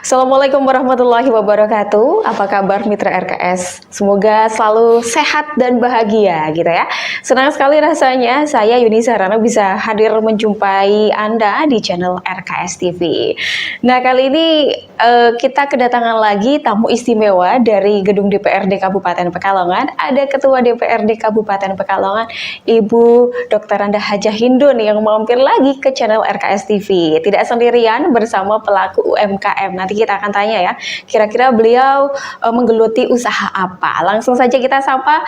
Assalamualaikum warahmatullahi wabarakatuh. Apa kabar mitra RKS? Semoga selalu sehat dan bahagia gitu ya. Senang sekali rasanya saya Yuni Sarana bisa hadir menjumpai Anda di channel RKS TV. Nah, kali ini kita kedatangan lagi tamu istimewa dari gedung DPRD Kabupaten Pekalongan. Ada Ketua DPRD Kabupaten Pekalongan, Ibu Dr. Randa Hajah Hindun yang mampir lagi ke channel RKS TV. Tidak sendirian, bersama pelaku UMKM. Nanti kita akan tanya ya, kira-kira beliau menggeluti usaha apa. Langsung saja kita sapa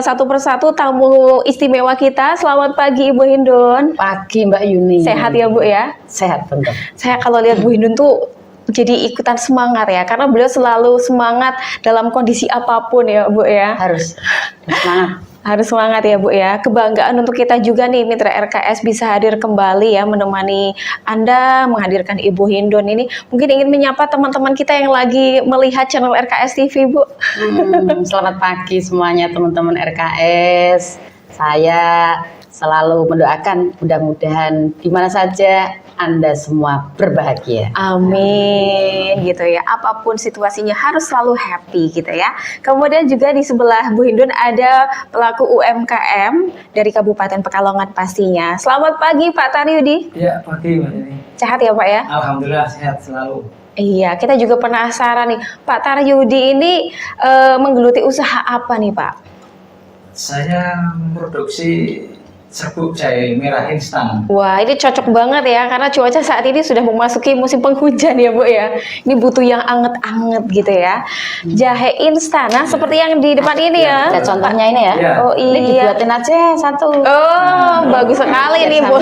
satu persatu tamu istimewa kita. Selamat pagi Ibu Hindun. Pagi Mbak Yuni. Sehat ya Bu ya? Sehat betul. Saya kalau lihat Bu Hindun tuh jadi ikutan semangat ya, karena beliau selalu semangat dalam kondisi apapun ya Bu ya. Harus semangat. Harus semangat ya Bu ya. Kebanggaan untuk kita juga nih mitra RKS bisa hadir kembali ya, menemani Anda, menghadirkan Ibu Hindun ini. Mungkin ingin menyapa teman-teman kita yang lagi melihat channel RKS TV Bu. Selamat pagi semuanya teman-teman RKS. Saya selalu mendoakan mudah-mudahan di mana saja Anda semua berbahagia. Amin gitu ya. Apapun situasinya harus selalu happy gitu ya. Kemudian juga di sebelah Bu Hindun ada pelaku UMKM dari Kabupaten Pekalongan pastinya. Selamat pagi Pak Taryudi. Iya, pagi Mbak Yuni. Sehat ya Pak ya? Alhamdulillah sehat selalu. Iya, kita juga penasaran nih, Pak Taryudi ini menggeluti usaha apa nih Pak? Saya memproduksi serbuk jahe merah instan. Wah, ini cocok banget ya, karena cuaca saat ini sudah memasuki musim penghujan ya Bu ya. Ini butuh yang anget-anget gitu ya. Jahe instan, nah seperti yang di depan ini ya. Ada contohnya ini ya. Iya. Oh Ini iya. dibuatin aja satu. Oh, bagus sekali nih Bu.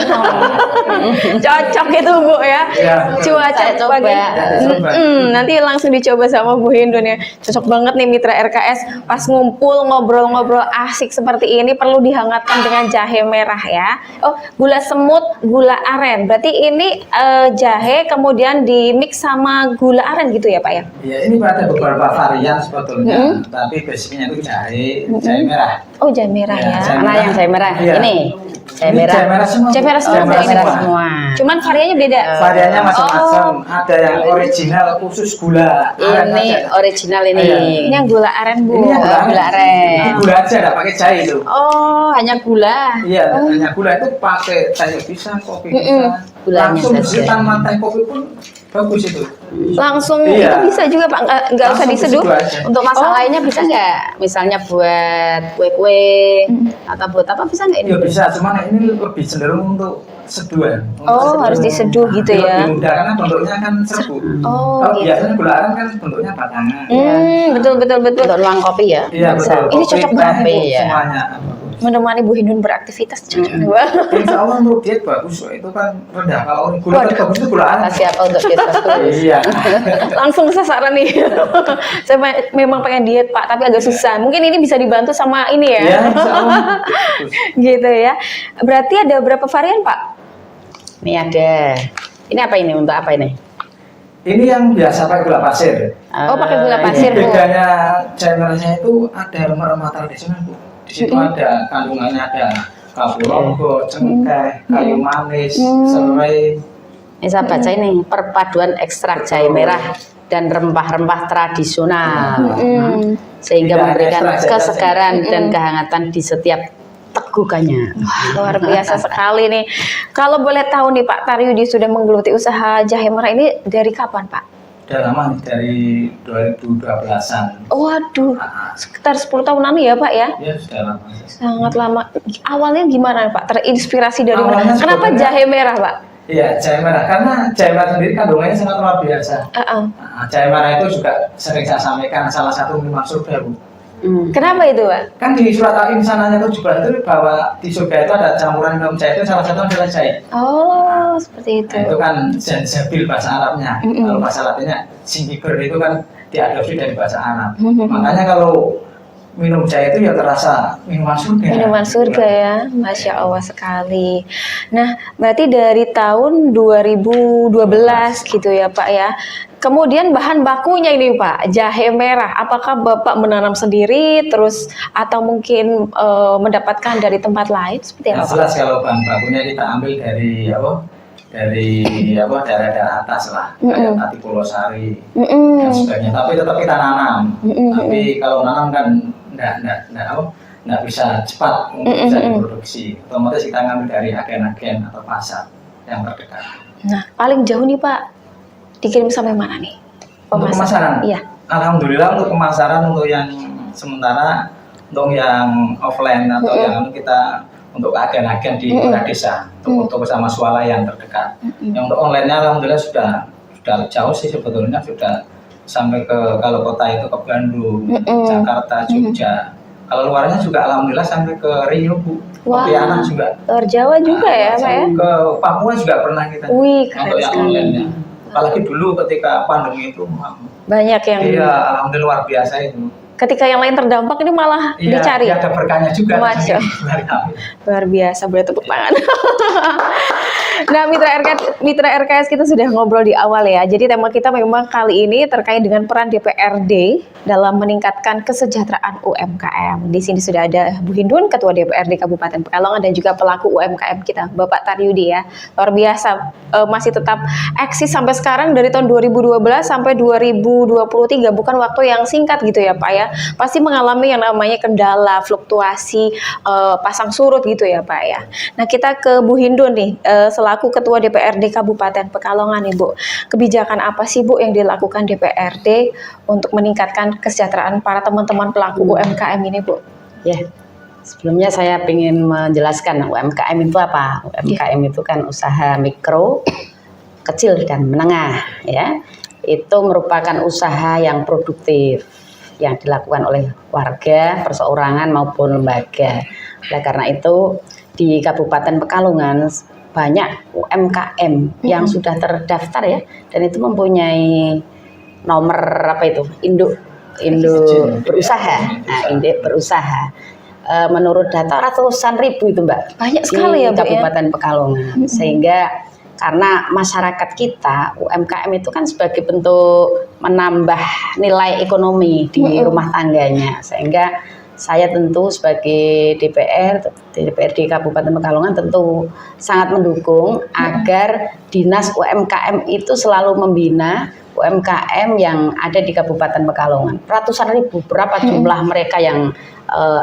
Cocok itu Bu ya. Iya. Cuaca Saya coba. pagi. Saya coba. Nanti langsung dicoba sama Bu Hindun ya. Cocok banget nih mitra RKS, pas ngumpul ngobrol-ngobrol asik seperti ini perlu dihangatkan dengan jahe merah ya. Oh, gula semut, gula aren. Berarti ini jahe kemudian di mix sama gula aren gitu ya Pak ya? Ya, ini ada beberapa varian sebetulnya, tapi basicnya itu jahe merah. Oh, jahe merah Ya, ya. jahe Mana yang saya merah? Iya. Ini. Saya Ini merah. jahe merah semua. Jahe merah semua. Oh, saya merah semua. Cuman variannya beda. Variannya macam-macam. Oh. Ada yang original khusus gula aren Ini aja. original ini. Iya. Ini yang gula aren Bu. Ini yang gula aren. Ini gula aja, nggak pakai jahe itu. Oh, hanya gula. Iya, hanya gula itu pakai jahe pisang, kopi pisang. Gulanya Langsung saja. disiram mantai kopi pun bagus itu. Langsung Iya. itu bisa juga Pak, nggak usah Langsung diseduh. disitu aja. Untuk masak Oh. lainnya bisa nggak? Misalnya buat kue-kue atau buat apa bisa nggak ini? Ya bisa, cuman ini lebih cenderung untuk seduhan. Oh, harus diseduh gitu ya. Lebih mudah karena bentuknya kan serbuk. Oh, Kalau gitu. biasanya gula aren kan bentuknya batangan. Betul betul betul. Untuk ruang kopi ya? Iya Bisa. betul. Ini Kopi, cocok teh, banget, Bu. Ya. semuanya. Menemani Bu Hindun beraktivitas cocok banget. Insya Allah untuk diet bagus kok. Itu kan rendah. Kalau gula Waduh. bagus itu gula aren. Kasih apa untuk kita? Iya. Langsung sasaran nih. Saya memang pengen diet Pak, tapi agak susah. Mungkin ini bisa dibantu sama ini ya. Iya, insya Allah. Bagus. Gitu ya. Berarti ada berapa varian Pak? Ini ada. Ini apa ini? Untuk apa ini? Ini yang biasa pakai gula pasir. Oh, pakai gula ini. pasir, Bu. Bedanya jahe merahnya itu ada rempah-rempah tradisional Bu. Di situ ada kandungannya, ada kapur rogo, cengkeh, kayu manis, serai. Ini saya baca ini perpaduan ekstrak jahe merah dan rempah-rempah tradisional, sehingga Tidak hanya memberikan ekstrak jahe kesegaran dan kehangatan di setiap tegukannya. Luar biasa sekali nih. Kalau boleh tahu nih Pak Taryudi sudah menggeluti usaha jahe merah ini dari kapan Pak? Udah lama nih, dari 2012-an. Waduh, sekitar 10 tahun lalu ya Pak ya? Ya sudah lama. Sangat lama. Awalnya gimana Pak? Terinspirasi dari mana? Awalnya Kenapa sebetulnya- jahe merah Pak? Iya, jahe merah. Karena jahe merah sendiri kandungannya sangat luar biasa. Jahe merah itu juga sering saya sampaikan salah satu minuman surga Bu. Kenapa itu Pak? Kan di surat Al-Insan ayat 17 itu bahwa di surga itu ada campuran minum jahe, itu salah satu adalah jahe. Oh, seperti itu. Nah, itu kan zanjabil bahasa Arabnya. Kalau bahasa Latinnya zingiber itu kan diadopsi dari bahasa Arab. Makanya kalau minum jahe itu ya terasa minuman surga. Minuman surga ya, Masya Allah sekali. Nah, berarti dari tahun 2012 gitu ya Pak ya. Kemudian bahan bakunya ini Pak, jahe merah. Apakah Bapak menanam sendiri terus atau mungkin mendapatkan dari tempat lain seperti Yang apa? jelas kalau bahan bakunya kita ambil dari apa? dari daerah-daerah atas lah, kayak Tati Pulosari dan sebagainya. Tapi tetap kita nanam. Tapi kalau nanam kan nggak bisa cepat untuk bisa diproduksi. Otomatis kita ngambil dari agen-agen atau pasar yang terdekat. Nah, paling jauh nih Pak, dikirim sampai mana nih? Untuk pemasaran? Iya. Alhamdulillah untuk pemasaran, untuk yang sementara, untuk yang offline atau yang kita untuk agen-agen di daerah desa, untuk bersama swalayan terdekat. Yang untuk online-nya alhamdulillah sudah jauh sih sebetulnya, sudah sampai ke, kalau kota itu ke Bandung, Jakarta, Jogja. Kalau luarnya juga alhamdulillah sampai ke Rio, Bu. Pontianak juga. Luar Jawa juga ya Pak ya? Ke Papua juga pernah kita. Wih, keren untuk yang sekali. online-nya. Apalagi dulu ketika pandemi itu Banyak yang iya, alhamdulillah luar biasa itu. ketika yang lain terdampak ini malah Iya, dicari. iya, ada berkahnya juga. Masya Dari kami. Luar biasa, boleh tepuk tangan. Nah, mitra RKS kita sudah ngobrol di awal ya. Jadi tema kita memang kali ini terkait dengan peran DPRD dalam meningkatkan kesejahteraan UMKM. Di sini sudah ada Bu Hindun, Ketua DPRD Kabupaten Pekalongan, dan juga pelaku UMKM kita, Bapak Taryudi ya. Luar biasa, masih tetap eksis sampai sekarang dari tahun 2012 sampai 2023. Bukan waktu yang singkat gitu ya Pak ya. Pasti mengalami yang namanya kendala, fluktuasi, pasang surut gitu ya Pak ya. Nah, kita ke Bu Hindun nih, selaku Ketua DPRD Kabupaten Pekalongan nih Bu. Kebijakan apa sih Bu yang dilakukan DPRD untuk meningkatkan kesejahteraan para teman-teman pelaku UMKM ini Bu? Ya, sebelumnya saya ingin menjelaskan UMKM itu apa. UMKM itu kan usaha mikro, kecil dan menengah ya. Itu merupakan usaha yang produktif yang dilakukan oleh warga, perseorangan maupun lembaga. Oleh karena itu di Kabupaten Pekalongan banyak UMKM yang sudah terdaftar ya, dan itu mempunyai nomor apa itu, induk berusaha. Nah, induk berusaha. Menurut data ratusan ribu itu Mbak. Banyak sekali ya Bu ya. Kabupaten Pekalongan. Sehingga karena masyarakat kita UMKM itu kan sebagai bentuk menambah nilai ekonomi di rumah tangganya, sehingga saya tentu sebagai DPRD Kabupaten Pekalongan tentu sangat mendukung agar Dinas UMKM itu selalu membina UMKM yang ada di Kabupaten Pekalongan. Ratusan ribu, berapa jumlah mereka yang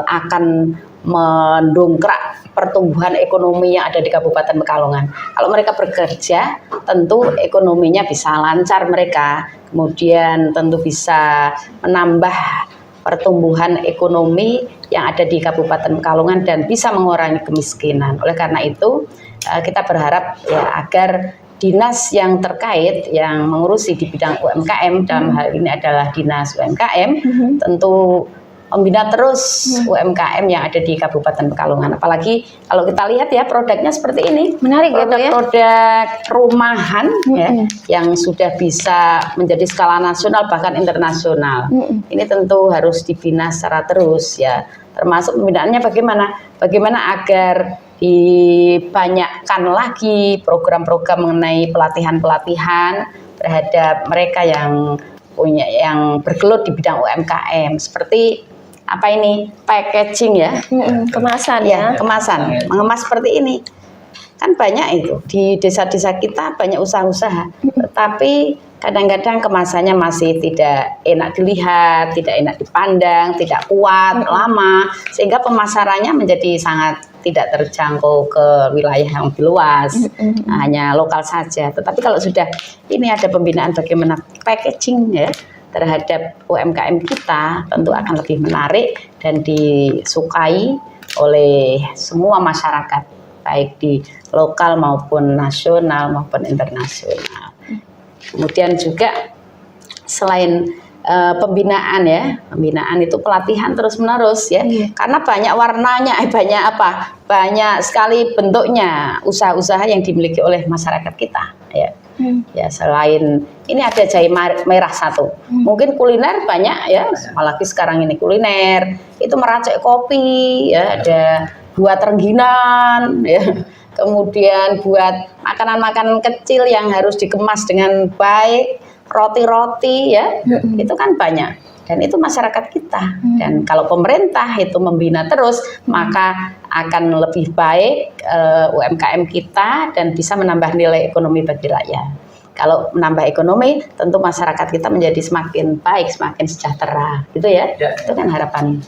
akan mendongkrak pertumbuhan ekonomi yang ada di Kabupaten Pekalongan. Kalau mereka bekerja, tentu ekonominya bisa lancar mereka, kemudian tentu bisa menambah pertumbuhan ekonomi yang ada di Kabupaten Pekalongan dan bisa mengurangi kemiskinan. Oleh karena itu kita berharap ya agar dinas yang terkait yang mengurusi di bidang UMKM, dalam hal ini adalah Dinas UMKM, tentu membina terus UMKM yang ada di Kabupaten Pekalongan. Apalagi kalau kita lihat ya produknya seperti ini. Menarik ya, Bu, ya? Produk rumahan ya, yang sudah bisa menjadi skala nasional bahkan internasional. Ini tentu harus dibina secara terus ya. Termasuk pembinaannya bagaimana? Bagaimana agar dibanyakkan lagi program-program mengenai pelatihan-pelatihan terhadap mereka yang bergelut di bidang UMKM, seperti apa ini, packaging ya, Kemasan ya, kemasan, mengemas seperti ini. Kan banyak itu di desa-desa kita, banyak usaha-usaha, tetapi kadang-kadang kemasannya masih tidak enak dilihat, tidak enak dipandang, tidak kuat, lama, sehingga pemasarannya menjadi sangat tidak terjangkau ke wilayah yang lebih luas, hanya lokal saja. Tetapi kalau sudah ini ada pembinaan bagaimana packaging ya terhadap UMKM kita, tentu akan lebih menarik dan disukai oleh semua masyarakat, baik di lokal maupun nasional maupun internasional. Kemudian juga selain pembinaan ya, pembinaan itu pelatihan terus menerus ya, karena banyak warnanya, banyak sekali bentuknya usaha-usaha yang dimiliki oleh masyarakat kita ya. Ya, selain ini ada jahe merah satu, mungkin kuliner banyak ya, apalagi sekarang ini kuliner itu meracik kopi ya, ada buat rengginan ya, kemudian buat makanan-makanan kecil yang harus dikemas dengan baik, roti-roti ya, itu kan banyak. dan itu masyarakat kita. Dan kalau pemerintah itu membina terus, maka akan lebih baik UMKM kita dan bisa menambah nilai ekonomi bagi rakyat. Kalau menambah ekonomi, tentu masyarakat kita menjadi semakin baik, semakin sejahtera, gitu ya. Itu kan harapan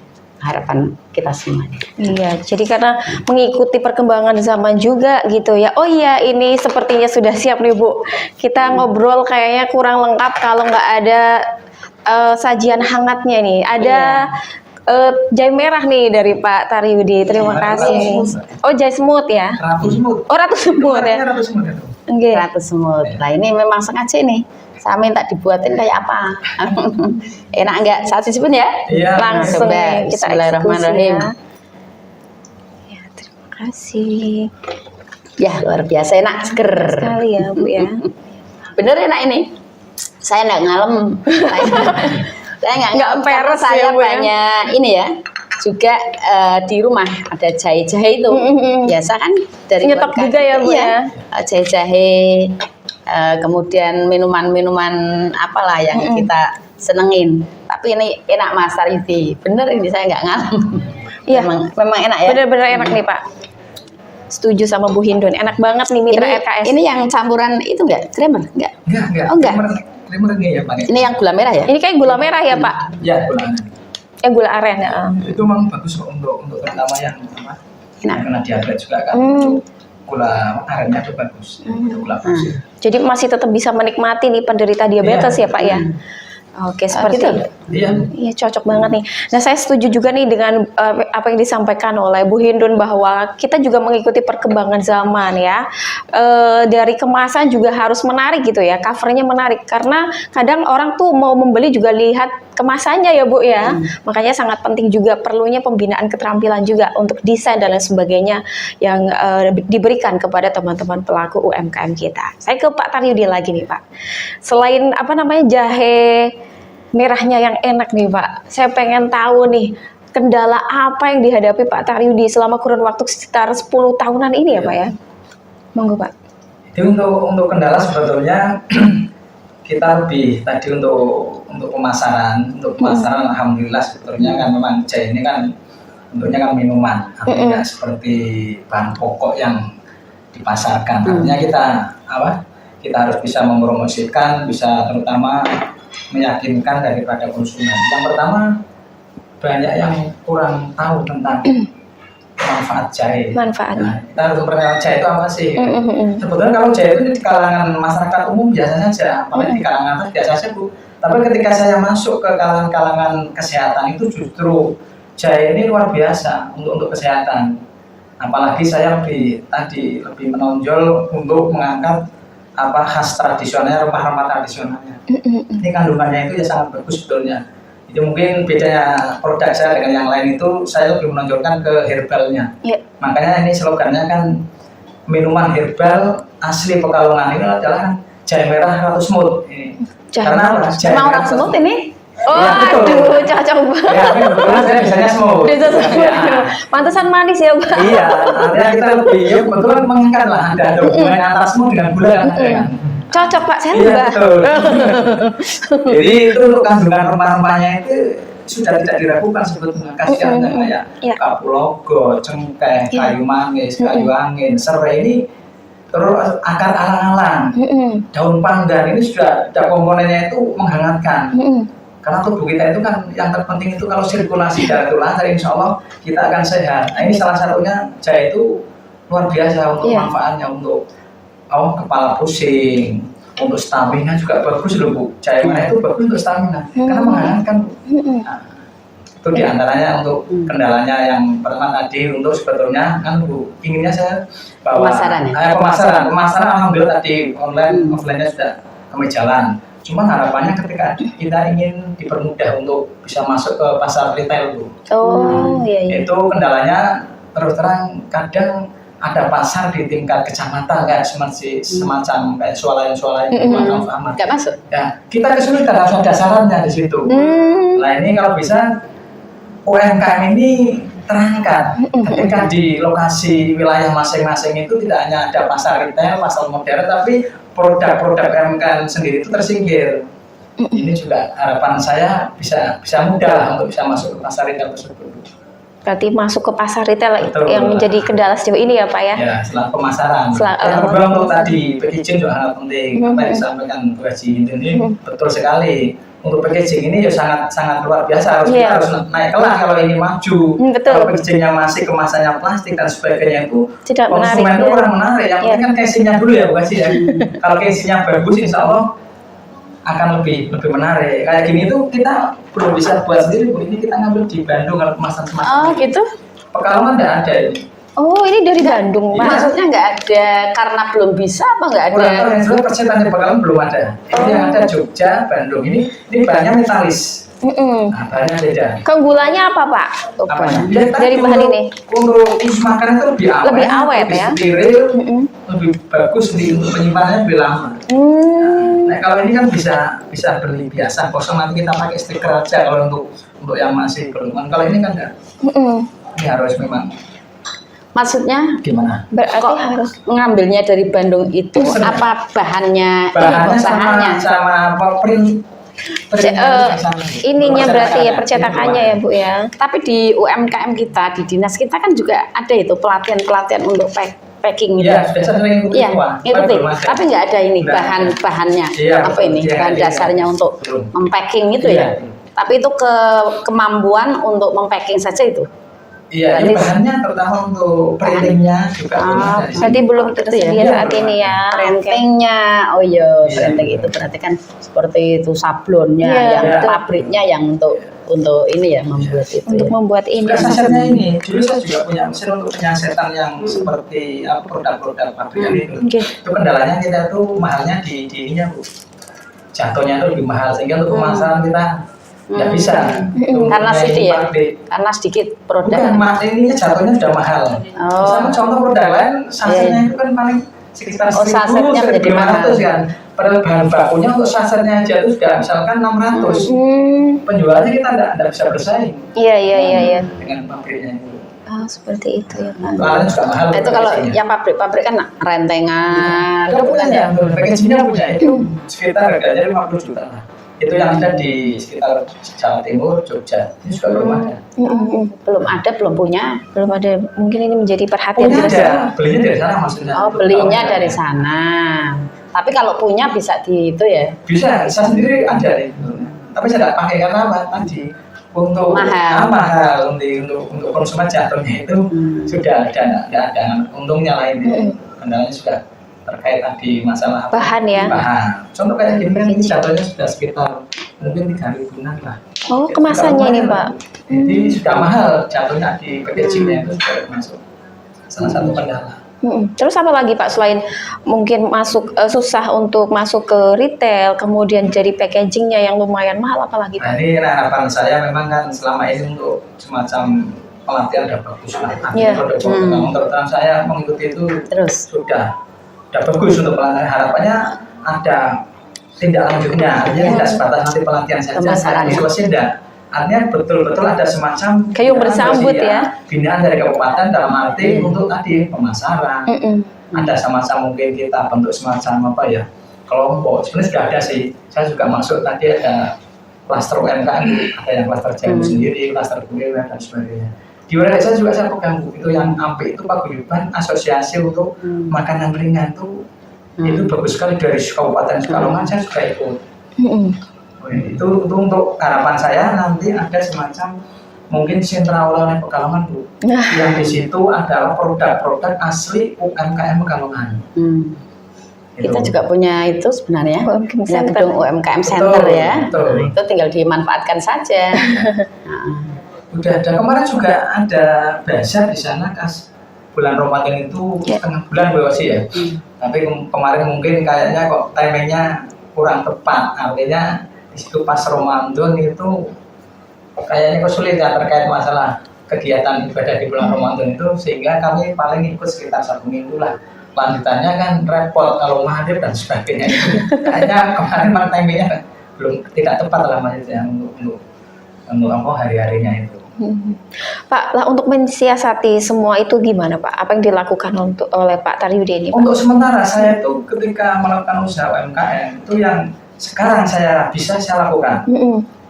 kita semuanya. Iya, jadi karena mengikuti perkembangan zaman juga gitu ya. Oh iya, ini sepertinya sudah siap nih Bu. Kita ngobrol kayaknya kurang lengkap kalau nggak ada sajian hangatnya nih. Ada jahe merah nih dari Pak Taryudi. Terima kasih. Oh, jahe semut ya? Ratu semut. Oh, ratu semut ya? Ratu semut itu. Oke. Ratu semut. Nah ini memang sengaja nih. Saya minta dibuatin kayak apa? Enak enggak? Saya cicipin ya? Iya. Langsung Coba. nih, kita Bismillahirrahmanirrahim. eksekusi ya. Terima kasih. Ya luar biasa enak, seger. Sekali ya Bu ya. Bener enak ini. Saya enggak ngalem. Saya enggak ngalem karena peres saya ya, Bu, ya? banyak ini ya. Juga di rumah ada jahe-jahe itu. Biasa kan dari Nyetok keluarga juga ya, Bu, iya. ya? Jahe-jahe, kemudian minuman-minuman apalah yang kita senengin. Tapi ini enak Mas Taryudi. Bener ini saya nggak ngalem. Iya. Memang enak ya. Bener-bener enak nih Pak. Setuju sama Bu Hindun. Enak banget nih mitra RKS. Ini yang campuran itu enggak? Creamer? Enggak. Enggak. Oh, enggak. Creamer ini ya Pak. Ini yang gula merah ya? Ini kayak gula merah ya Pak? Ya, gula aren. Gula aren ya. Itu memang bagus kok untuk terutama yang Enak. kena diabetes juga kan. Gula arennya itu bagus. Gula pasir. Jadi masih tetap bisa menikmati nih penderita diabetes Iya. ya Pak ya? Oke, seperti gitu. itu. Iya. Iya, cocok banget nih. Nah, saya setuju juga nih dengan apa yang disampaikan oleh Bu Hindun bahwa kita juga mengikuti perkembangan zaman ya. Dari kemasan juga harus menarik gitu ya, covernya menarik. Karena kadang orang tuh mau membeli juga lihat kemasannya ya Bu ya. Makanya sangat penting juga perlunya pembinaan keterampilan juga untuk desain dan lain sebagainya yang diberikan kepada teman-teman pelaku UMKM kita. Saya ke Pak Taryudi lagi nih Pak. Selain apa namanya jahe merahnya yang enak nih Pak, saya pengen tahu nih kendala apa yang dihadapi Pak Taryudi selama kurun waktu sekitar 10 tahunan ini ya Pak ya? Monggo Pak. Jadi untuk kendala sebetulnya kita lebih tadi untuk pemasaran, alhamdulillah sebetulnya kan memang jahe ini kan bentuknya kan minuman, artinya seperti bahan pokok yang dipasarkan. Artinya kita harus bisa mempromosikan, bisa terutama meyakinkan daripada konsumen. Yang pertama, banyak yang kurang tahu tentang manfaat jahe. Nah, kita harus memperkenalkan jahe itu apa sih? Sebetulnya kalau jahe itu di kalangan masyarakat umum biasa saja, apalagi di kalangan atas biasa saja Bu. Tapi ketika saya masuk ke kalangan kesehatan itu justru jahe ini luar biasa untuk kesehatan. Apalagi saya lebih menonjol untuk mengangkat khas tradisionalnya, rempah-rempah tradisionalnya. Ini kandungannya itu ya sangat bagus sebetulnya. Itu mungkin bedanya produk saya dengan yang lain itu saya lebih menonjolkan ke herbalnya. Makanya ini slogannya kan minuman herbal asli Pekalongan ini adalah jahe merah Ratu Semut. Karena apa? Jahe Emang merah orang semut ini? Oh, ya, aduh, cocok banget. Ya, kebetulan saya biasanya semut. Pantesan manis ya Pak. Iya, artinya kita lebih kebetulan mengangkat lah ada hubungan antara semut dengan gula kan. Cocok Pak, saya Iya, juga. betul. Jadi itu untuk kandungan rempah-rempahnya itu sudah tidak diragukan sebetulnya. Khasiatnya kayak kapulaga, cengkeh, kayu manis, kayu angin, serai ini terus akar alang-alang, daun pandan ini sudah ada komponennya itu menghangatkan. Karena tubuh kita itu kan yang terpenting itu kalau sirkulasi darah itu lancar, insya Allah kita akan sehat. Nah ini salah satunya jahe itu luar biasa untuk manfaatnya untuk kepala pusing, untuk stamina juga bagus loh Bu. Jahe merah itu bagus untuk stamina karena menghangatkan. Nah, itu diantaranya untuk kendalanya yang pertama tadi untuk sebetulnya kan Bu inginnya saya bahwa pemasaran alhamdulillah tadi online offline-nya sudah kami jalan. Cuma harapannya ketika kita ingin dipermudah untuk bisa masuk ke pasar retail Bu. Iya. Itu kendalanya terus terang kadang ada pasar di tingkat kecamatan kayak semacam kayak swalayan Nggak masuk. Ya, kita kesulitan harus ada sarannya di situ. Nah ini kalau bisa UMKM ini terangkat ketika di lokasi wilayah masing-masing itu tidak hanya ada pasar retail, pasar modern, tapi produk-produk UMKM sendiri itu tersingkir. Ini juga harapan saya bisa mudah lah untuk bisa masuk ke pasar retail tersebut. Berarti masuk ke pasar retail Betul. yang menjadi kendala sejauh ini ya Pak ya? Ya, setelah pemasaran. Setelah- Yang kedua untuk tadi packaging juga sangat penting. Apa yang disampaikan Bu Haji ini betul sekali. Untuk packaging ini ya sangat luar biasa. Kita Iya. harus naik kelas kalau ini maju. Betul. Kalau packagingnya masih kemasannya plastik dan sebagainya itu Tidak menarik, konsumen itu ya. kurang menarik. Yang penting kan casingnya dulu ya Bu Haji ya. Kalau casingnya bagus insya Allah akan lebih menarik. Kayak gini tuh kita belum bisa buat sendiri Bu. Ini kita ngambil di Bandung kalau kemasan semacam Oh ini. gitu. Pekalongan nggak ada ini. Oh ini dari Bandung Iya. Pak? Maksudnya nggak ada karena belum bisa apa nggak ada? Kurang tahu yang jelas percetan di Pekalongan belum ada. Ini yang ada Jogja, Bandung. Ini bahannya metalis. Nah, bahannya beda. Keunggulannya apa Pak? Oh, Apa? Pak. Dari bahan ini? Untuk isi makanan itu lebih awet, Lebih awet, lebih ya? steril, lebih bagus untuk penyimpanannya lebih lama. Nah kalau ini kan bisa beli biasa kosong, nanti kita pakai stiker aja kalau untuk yang masih belum. Kalau ini kan enggak. Ini harus memang Maksudnya gimana? Berarti kok harus ngambilnya dari Bandung itu Sebenarnya. apa bahannya, Bahannya bahannya? sama apa print. ininya berarti ya percetakannya ya Bu ya. Tapi di UMKM kita, di dinas kita kan juga ada itu pelatihan-pelatihan untuk packing gitu. Iya, sudah saya sering ikuti Iya, semua. ikuti. Belum ada. Tapi nggak ada ini Nggak ada. bahan-bahannya. Iya, Apa betul. ini? Iya, Bahan iya. dasarnya untuk Belum. mempacking itu Iya. ya. Tapi itu kemampuan untuk mempacking saja itu. Iya, ini bahannya terutama untuk printingnya juga belum ada di sini. Berarti belum tersedia Iya, saat belum ini ada. ya. Printingnya, oh iya, Iya. printing itu berarti kan seperti itu sablonnya, Iya, yang betul. pabriknya yang untuk ini ya membuat itu. Untuk ya. membuat ini. Juga sasetnya ini, dulu saya juga punya mesin untuk penyasetan yang seperti produk-produk pabrikan itu. Oke. Itu kendalanya kita tuh mahalnya di ininya Bu. Jatuhnya itu lebih mahal sehingga untuk pemasaran kita nggak bisa. Untuk Karena punya sedikit ini ya, pabrik. karena sedikit produk. Bukan, ininya jatuhnya sudah mahal. Oh. Misalnya contoh produk lain, sasetnya Iya. itu kan paling sekitar Oh, 1.000, sasetnya menjadi 1.500 mahal. kan. Padahal bahan bakunya untuk sasetnya aja itu sudah misalkan 600. Penjualnya kita nggak bisa bersaing Iya. dengan pabriknya itu. Oh, seperti itu ya Pak. Soalnya juga mahal. Nah, itu kalau packagingnya. yang pabrik-pabrik kan rentengan. Kita punya ya, packagingnya punya itu sekitar harganya 50 juta lah. Itu yang ada di sekitar Jawa Timur, Jogja, itu juga belum ada. Belum ada, belum punya. Belum ada. Mungkin ini menjadi perhatian Punya kita ada, semua. belinya dari sana maksudnya. Oh, belinya dari sana. Tapi kalau punya bisa di itu ya. Bisa, saya sendiri ada itu. Tapi saya tidak pakai karena apa? Tadi untuk Mahal. untuk konsumen jatuhnya itu sudah ada untungnya lain. Kendalanya sudah terkait tadi masalah Bahan ya. bahan. Contoh kayak gini kan ini jatuhnya sudah sekitar mungkin 3.000-an lah. Oh, Itu kemasannya sudah ini lumayan. Pak. Ini sudah mahal jatuhnya di packagingnya itu sudah masuk salah satu kendala. Terus apa lagi Pak selain mungkin susah untuk masuk ke retail, kemudian jadi packagingnya yang lumayan mahal, apa lagi Nah Pak? ini harapan saya memang kan selama ini untuk semacam pelatihan udah bagus lah. Iya. Namun terutama saya mengikuti itu Terus. sudah bagus untuk pelatihan. Harapannya ada tindak lanjutnya, artinya tidak sebatas nanti pelatihan saja. Pemasarannya. Selesai enggak. Artinya betul-betul ada semacam Gayung binaan bersambut sosial, ya. binaan dari kabupaten dalam arti untuk tadi pemasaran. Ada sama-sama mungkin kita bentuk semacam apa ya, kelompok. Sebenarnya sudah ada sih. Saya juga masuk tadi ada klaster UMKM, ada yang klaster jamu sendiri, klaster kuliner dan sebagainya. Di wilayah saya juga saya pegang Bu, itu yang AMPI itu paguyuban asosiasi untuk makanan ringan itu bagus sekali dari Kabupaten Pekalongan saya juga ikut. Itu untuk harapan saya nanti ada semacam mungkin sentra oleh-oleh Pekalongan Bu, yang di situ adalah produk-produk asli UMKM Pekalongan. Kita juga punya itu sebenarnya, UMKM punya Center. gedung UMKM Center ya. betul. Nah, itu tinggal dimanfaatkan saja. Udah ada kemarin juga ada bazar di sana kas bulan Ramadan itu setengah bulan Bu sih ya. Tapi kemarin mungkin kayaknya kok timingnya kurang tepat, artinya di situ pas Ramadan itu kayaknya kok sulit ya terkait masalah kegiatan ibadah di bulan Ramadan itu, sehingga kami paling ikut sekitar 1 minggu lah. Lanjutannya kan repot kalau maghrib dan sebagainya. Kayaknya kemarin memang timingnya belum tidak tepat lah maksudnya untuk apa hari-harinya itu. Pak, lah untuk mensiasati semua itu gimana Pak? Apa yang dilakukan oleh Pak Taryudi ini Pak? Untuk sementara saya itu ketika melakukan usaha UMKM itu yang sekarang saya bisa saya lakukan.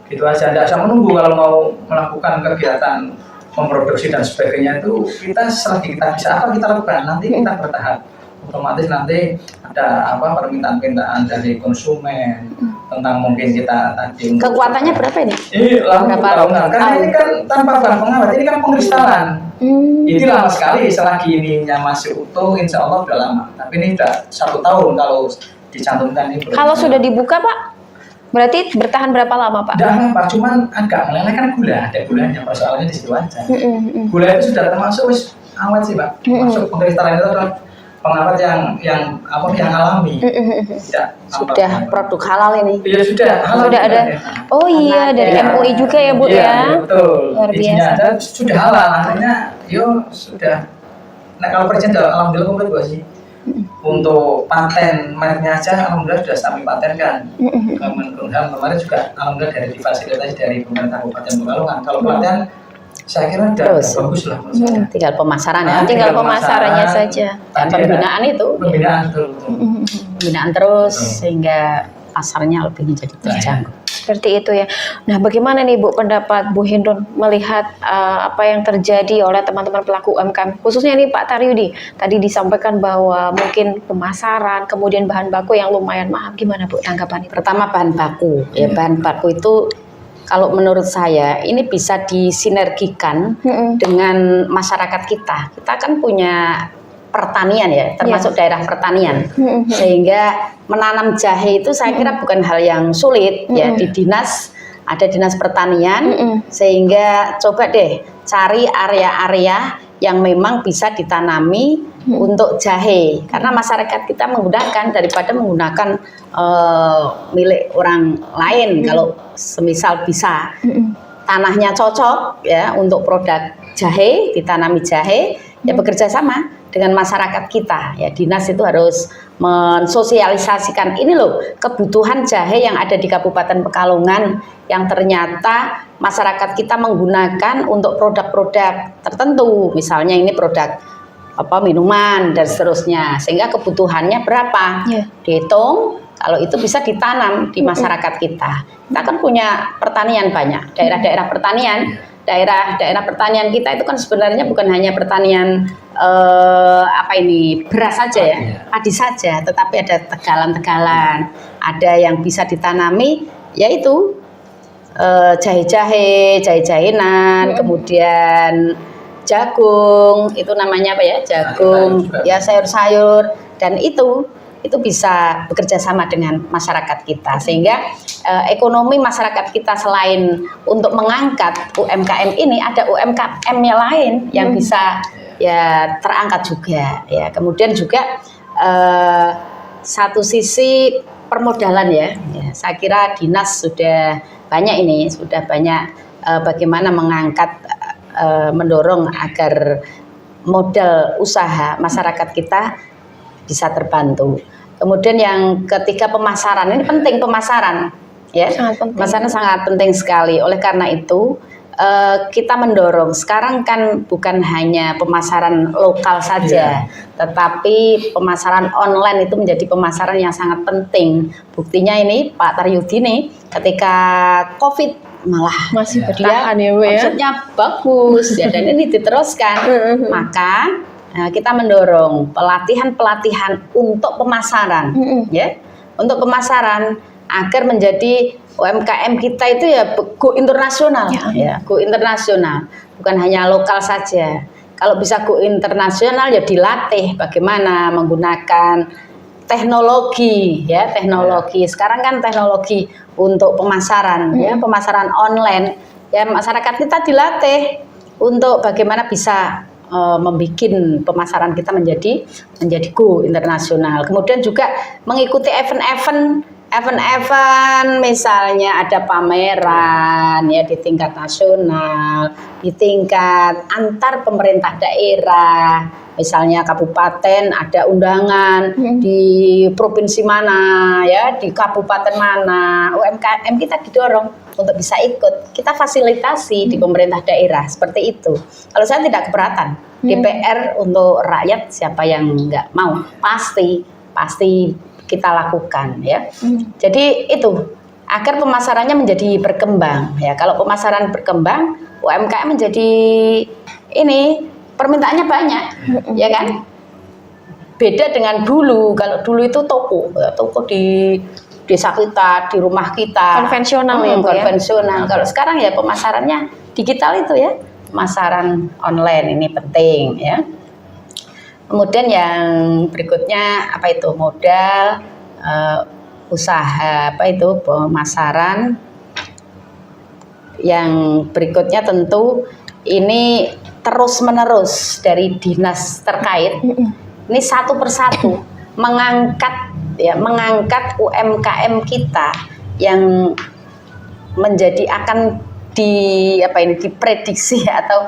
Gitu aja, tidak usah menunggu kalau mau melakukan kegiatan memproduksi dan sebagainya itu kita selagi kita bisa apa kita lakukan, nanti kita bertahap. Otomatis nanti ada permintaan-permintaan dari konsumen tentang mungkin kita tadi Kekuatannya berapa ini? Berapa tahunan? Karena ini kan tanpa bahan pengawet, ini kan pengkristalan. Ini lama sekali, selagi ininya masih utuh, insya Allah sudah lama. Tapi ini sudah 1 tahun kalau dicantumkan ini. Kalau sudah dibuka Pak, berarti bertahan berapa lama Pak? Tidak apa, cuman agak meleleh kan gula, ada gulanya, persoalannya di situ aja. Gula itu sudah termasuk awet sih Pak, masuk pengkristalan itu adalah pengawet yang alami. Sudah produk halal ini. Iya sudah, halal Sudah ada. Oh iya, dari MUI juga ya Bu iya, ya. Betul. Luar Izinnya biasa. ada, sudah halal, akhirnya sudah. Nah kalau perizinan alhamdulillah komplit Pak sih. Untuk paten mereknya aja alhamdulillah sudah kami patenkan. Kemenkumham kemarin juga alhamdulillah dari difasilitasi dari pemerintah Kabupaten Pekalongan. Kalau pelatihan saya kira udah bagus lah. Tinggal pemasaran ya. Tinggal pemasarannya saja. Dan pembinaan itu. Pembinaan betul. Pembinaan terus sehingga pasarnya lebih menjadi terjangkau. Seperti itu ya. Nah, bagaimana nih Bu pendapat Bu Hindun melihat apa yang terjadi oleh teman-teman pelaku UMKM, khususnya nih Pak Taryudi. Tadi disampaikan bahwa mungkin pemasaran, kemudian bahan baku yang lumayan mahal. Gimana Bu tanggapannya? Pertama bahan baku. Ya bahan baku itu kalau menurut saya ini bisa disinergikan dengan masyarakat kita. Kita kan punya pertanian ya, termasuk daerah pertanian. Sehingga menanam jahe itu saya kira bukan hal yang sulit ya, di dinas ada dinas pertanian, sehingga coba deh cari area-area yang memang bisa ditanami untuk jahe, karena masyarakat kita menggunakan daripada menggunakan milik orang lain. Kalau semisal bisa tanahnya cocok ya untuk produk jahe, ditanami jahe, ya bekerja sama dengan masyarakat kita ya. Dinas itu harus mensosialisasikan ini loh kebutuhan jahe yang ada di Kabupaten Pekalongan yang ternyata masyarakat kita menggunakan untuk produk-produk tertentu, misalnya ini produk minuman dan seterusnya, sehingga kebutuhannya berapa dihitung, kalau itu bisa ditanam di masyarakat kita. Kita kan punya pertanian banyak, daerah-daerah pertanian. Daerah-daerah pertanian kita itu kan sebenarnya bukan hanya pertanian beras saja ya, padi saja, tetapi ada tegalan-tegalan, ada yang bisa ditanami, yaitu jahe-jahe, jahe-jahenan, kemudian jagung, itu namanya apa ya, jagung, ya sayur-sayur, dan itu bisa bekerja sama dengan masyarakat kita, sehingga ekonomi masyarakat kita selain untuk mengangkat UMKM ini, ada UMKM yang lain yang bisa ya terangkat juga ya. Kemudian juga satu sisi permodalan ya, saya kira dinas sudah banyak bagaimana mengangkat, mendorong agar modal usaha masyarakat kita bisa terbantu. Kemudian yang ketiga pemasaran, ini penting pemasaran ya, pemasaran sangat penting sekali. Oleh karena itu kita mendorong, sekarang kan bukan hanya pemasaran lokal saja, tetapi pemasaran online itu menjadi pemasaran yang sangat penting. Buktinya ini Pak Taryudi nih, ketika COVID malah masih bertahan ya Bu ya, maksudnya bagus ya, dan ini diteruskan. Maka kita mendorong pelatihan untuk pemasaran ya, untuk pemasaran agar menjadi UMKM kita itu ya go internasional ya, go internasional, bukan hanya lokal saja. Kalau bisa go internasional ya dilatih bagaimana menggunakan teknologi ya, teknologi. Sekarang kan teknologi untuk pemasaran ya, pemasaran online ya, masyarakat kita dilatih untuk bagaimana bisa membuat pemasaran kita menjadi go internasional. Kemudian juga mengikuti event-event, misalnya ada pameran ya di tingkat nasional, di tingkat antar pemerintah daerah, misalnya kabupaten ada undangan di provinsi mana ya, di kabupaten mana, UMKM kita didorong untuk bisa ikut, kita fasilitasi di pemerintah daerah seperti itu. Kalau saya tidak keberatan, DPR untuk rakyat, siapa yang nggak mau, pasti kita lakukan ya. Jadi itu agar pemasarannya menjadi berkembang ya. Kalau pemasaran berkembang, UMKM menjadi ini permintaannya banyak, ya kan? Beda dengan dulu. Kalau dulu itu toko di desa kita, di rumah kita. Konvensional ya, Bu, ya? konvensional. Kalau sekarang ya pemasarannya digital itu ya, pemasaran online ini penting ya. Kemudian yang berikutnya apa itu modal usaha pemasaran. Yang berikutnya tentu ini terus menerus dari dinas terkait. Ini satu persatu mengangkat UMKM kita yang menjadi akan diprediksi atau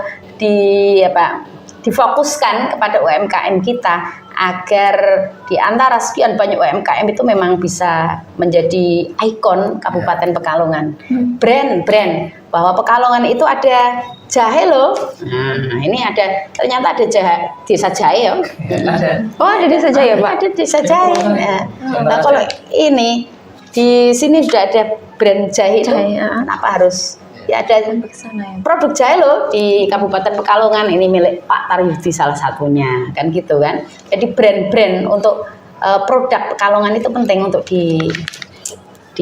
difokuskan kepada UMKM kita agar di antara sekian banyak UMKM itu memang bisa menjadi ikon Kabupaten Pekalongan. Brand bahwa Pekalongan itu ada jahe loh. Nah, ini ternyata ada desa jahe ya. Oh, ada desa jahe, Pak? Ada desa jahe. Nah, kalau ini di sini sudah ada brand jahe, kenapa harus ya ada produk jahe loh di Kabupaten Pekalongan, ini milik Pak Taryudi salah satunya, kan gitu kan. Jadi brand-brand untuk produk Pekalongan itu penting untuk di-up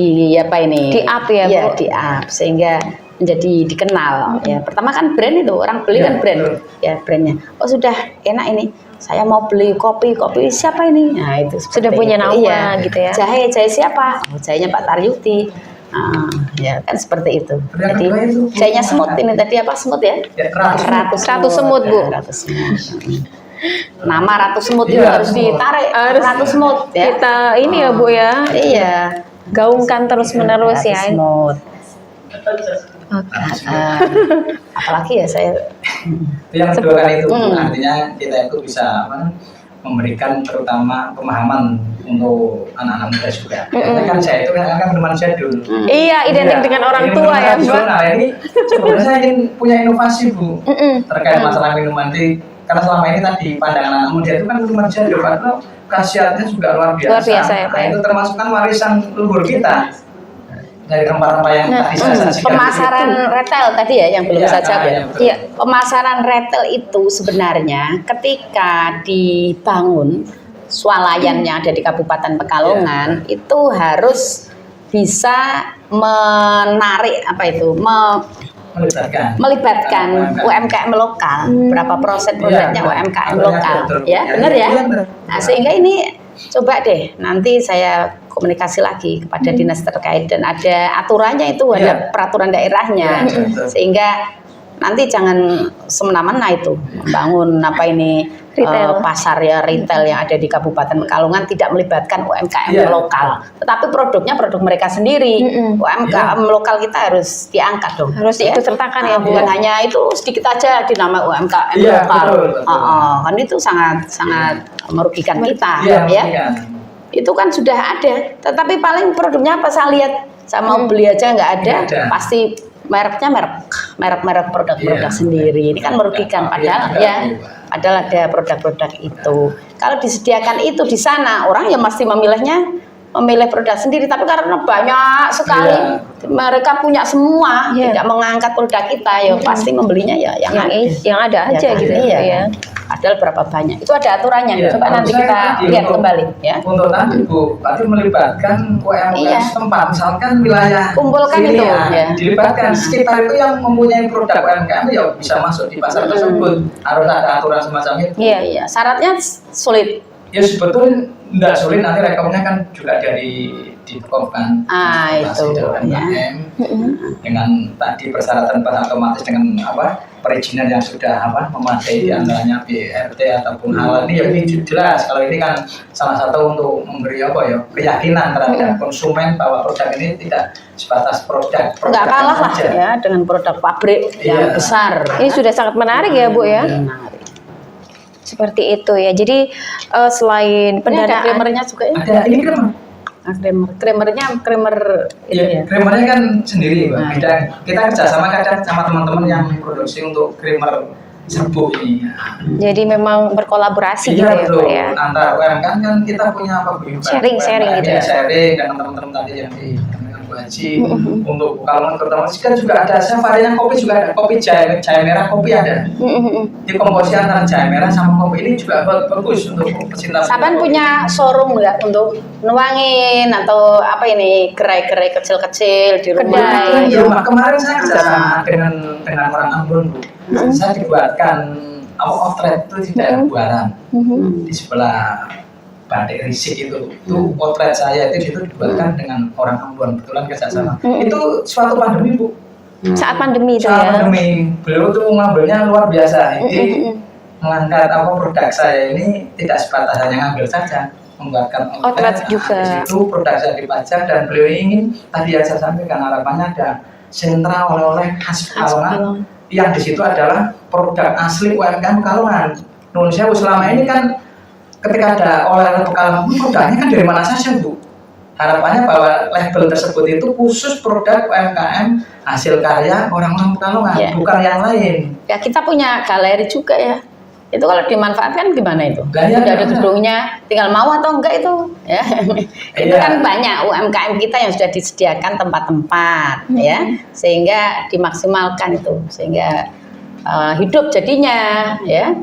ya, di-up sehingga menjadi dikenal ya. Pertama kan brand itu, orang beli kan brand ya, brandnya. Oh sudah enak ini, saya mau beli kopi siapa ini? Nah itu sudah punya nama gitu ya. Jahe siapa? Oh, jahenya Pak Taryudi. Ya kan seperti itu. Jadi jahenya semut ini tadi apa semut ya? Ratu semut, Bu. Ratu semut. Nama Ratu Semut itu harus ditarik. Ratu Semut ya. Kita ini ya, Bu ya. Iya. Gaungkan terus menerus Ratu ya. Semut. Apalagi ya saya yang kedua kali itu artinya kita itu bisa memberikan terutama pemahaman untuk anak-anak muda juga. Karena kan saya itu kan minuman jadul. Iya, identik dengan orang tua ya, Mbak. Ini sebenarnya saya ingin punya inovasi, Bu, terkait masalah minuman ini. Karena selama ini tadi pandangan anak muda itu kan minuman jadul, karena khasiatnya juga luar biasa. Luar biasa ya, Pak. Nah, itu termasuk kan warisan leluhur kita. Dari rempah-rempah yang tadi saya sajikan. Pemasaran retail tadi ya yang belum saya jawab ya. Iya, Pemasaran retail itu sebenarnya ketika dibangun swalayan yang ada di Kabupaten Pekalongan itu harus bisa menarik melibatkan UMKM lokal. Berapa persen produknya UMKM lokal ya, benar ya. Nah, sehingga ini coba deh nanti saya komunikasi lagi kepada dinas terkait dan ada aturannya itu, ada peraturan daerahnya, sehingga nanti jangan semena-mena itu membangun pasar ya retail yang ada di Kabupaten Pekalongan tidak melibatkan UMKM lokal, tetapi produknya produk mereka sendiri. UMKM lokal kita harus diangkat dong, harus ikut sertakan ya, Bu. Bukan hanya itu sedikit aja di nama UMKM lokal. Kan itu sangat merugikan kita ya. Itu kan sudah ada, tetapi paling produknya apa saya lihat, saya mau beli aja nggak ada, pasti mereknya merek produk-produk sendiri. Ini kan merugikan, padahal padahal ada produk-produk itu. Kalau disediakan itu di sana, orang ya mesti memilih produk sendiri, tapi karena banyak sekali mereka punya semua, tidak mengangkat produk kita, ya pasti membelinya ya yang ada aja gitu ya. Padahal berapa banyak, itu ada aturannya. Coba nanti kita lihat kembali ya. Untuk tadi Bu, berarti melibatkan UMKM setempat, misalkan wilayah kumpulkan sini itu dilibatkan sekitar itu yang mempunyai produk UMKM ya bisa masuk di pasar tersebut. Harus ada aturan semacam itu. Iya, syaratnya sulit. Ya sebetulnya tidak sulit, nanti rekomnya kan juga dari Dikom itu ya. Dengan tadi persyaratan otomatis dengan perizinan yang sudah memadai, di antaranya BRT ataupun halal. Ini ya ini jelas kalau ini kan salah satu untuk memberi keyakinan terhadap konsumen bahwa produk ini tidak sebatas produk nggak kalah lah ya dengan produk pabrik yang besar. Ini sudah sangat menarik ya, Bu ya. Seperti itu ya. Jadi selain pendanaan, kremernya juga ya. Ada ini kan kremernya itu ya. Kremernya kan sendiri, Pak. Kita kerjasama kadang sama teman-teman yang produksi untuk kremer serbuk ini. Jadi memang berkolaborasi gitu ya betul. Pak ya. Antara UMKM kan kita punya paguyuban. Sharing gitu ya. Sharing dengan teman-teman tadi yang di Bu Haji. Untuk kalau terutama kan juga ada varian kopi juga ada, kopi jahe merah kopi ada. Di komposisi antara jahe merah sama kopi ini juga bagus untuk pecinta. Saban punya showroom nggak untuk nuangin atau apa ini gerai-gerai kecil-kecil di rumah? Kedai. Di rumah kemarin saya kerjasama dengan orang Ambon Bu. Saya dibuatkan outlet itu di daerah Buaran di sebelah Batik Risik itu outlet saya itu dibuatkan dengan orang Ambon, kebetulan kerjasama. Itu suatu pandemi Bu. Saat pandemi itu Saat ya. pandemi, beliau tuh ngambilnya luar biasa. Jadi mengangkat produk saya ini tidak sebatas hanya ngambil saja, membuatkan Outlet juga. Itu produk saya dipajak dan beliau ingin tadi yang saya sampaikan harapannya ada sentra oleh-oleh khas Pekalongan yang di situ adalah produk asli UMKM Pekalongan. Nun sewu selama ini kan ketika ada oleh-oleh Pekalongan, produknya kan dari mana saja Bu? Harapannya bahwa label tersebut itu khusus produk UMKM hasil karya orang-orang Pekalongan, bukan yang lain. Ya kita punya galeri juga ya. Itu kalau dimanfaatkan gimana itu? Ya, Udah ada gedungnya, tinggal mau atau enggak itu? Ya. Itu kan banyak UMKM kita yang sudah disediakan tempat-tempat ya, sehingga dimaksimalkan itu, sehingga hidup jadinya ya.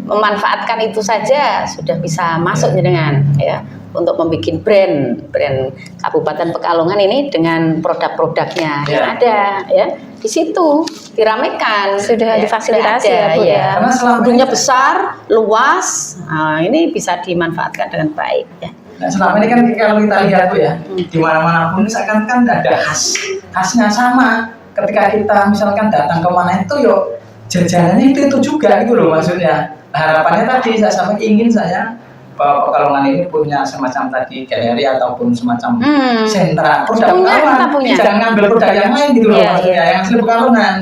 Memanfaatkan itu saja sudah bisa masuk dengan ya untuk membuat brand Kabupaten Pekalongan ini dengan produk-produknya yang ada ya di situ diramaikan, Sudah difasilitasi ya Bu ya. Karena gedungnya besar, luas, nah, ini bisa dimanfaatkan dengan baik ya. Nah, selama ini kan kalau kita lihat Bu ya, di mana-mana pun misalkan kan ada khasnya sama. Ketika kita misalkan datang ke mana itu yuk jajanannya itu juga gitu loh maksudnya. Harapannya tadi saya sampai ingin saya bahwa Pekalongan ini punya semacam tadi galeri ataupun semacam sentra produk Pekalongan. Jangan ngambil produk yang lain gitu loh maksudnya yang asli Pekalongan.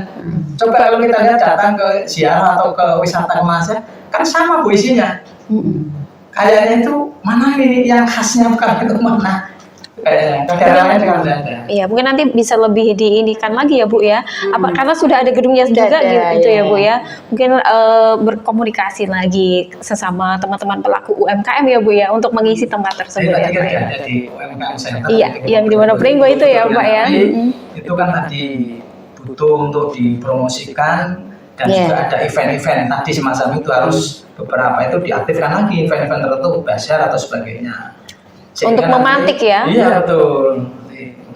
Coba kalau kita lihat datang ke ziarah atau ke wisata kemasan kan sama Bu isinya. Kayaknya itu mana ini yang khasnya Pekalongan itu mana? Iya, mungkin nanti bisa lebih diinikan lagi ya Bu ya. Apa karena sudah ada gedungnya juga gitu ya Bu ya. Mungkin berkomunikasi lagi sesama teman-teman pelaku UMKM ya Bu ya untuk mengisi tempat tersebut ya Bu ya. Iya, yang di mana Pringgo itu ya Pak ya. Itu kan tadi butuh untuk dipromosikan dan juga ada event-event tadi semacam itu harus beberapa itu diaktifkan lagi event-event tertentu bazar atau sebagainya. Untuk memantik ya? Iya betul.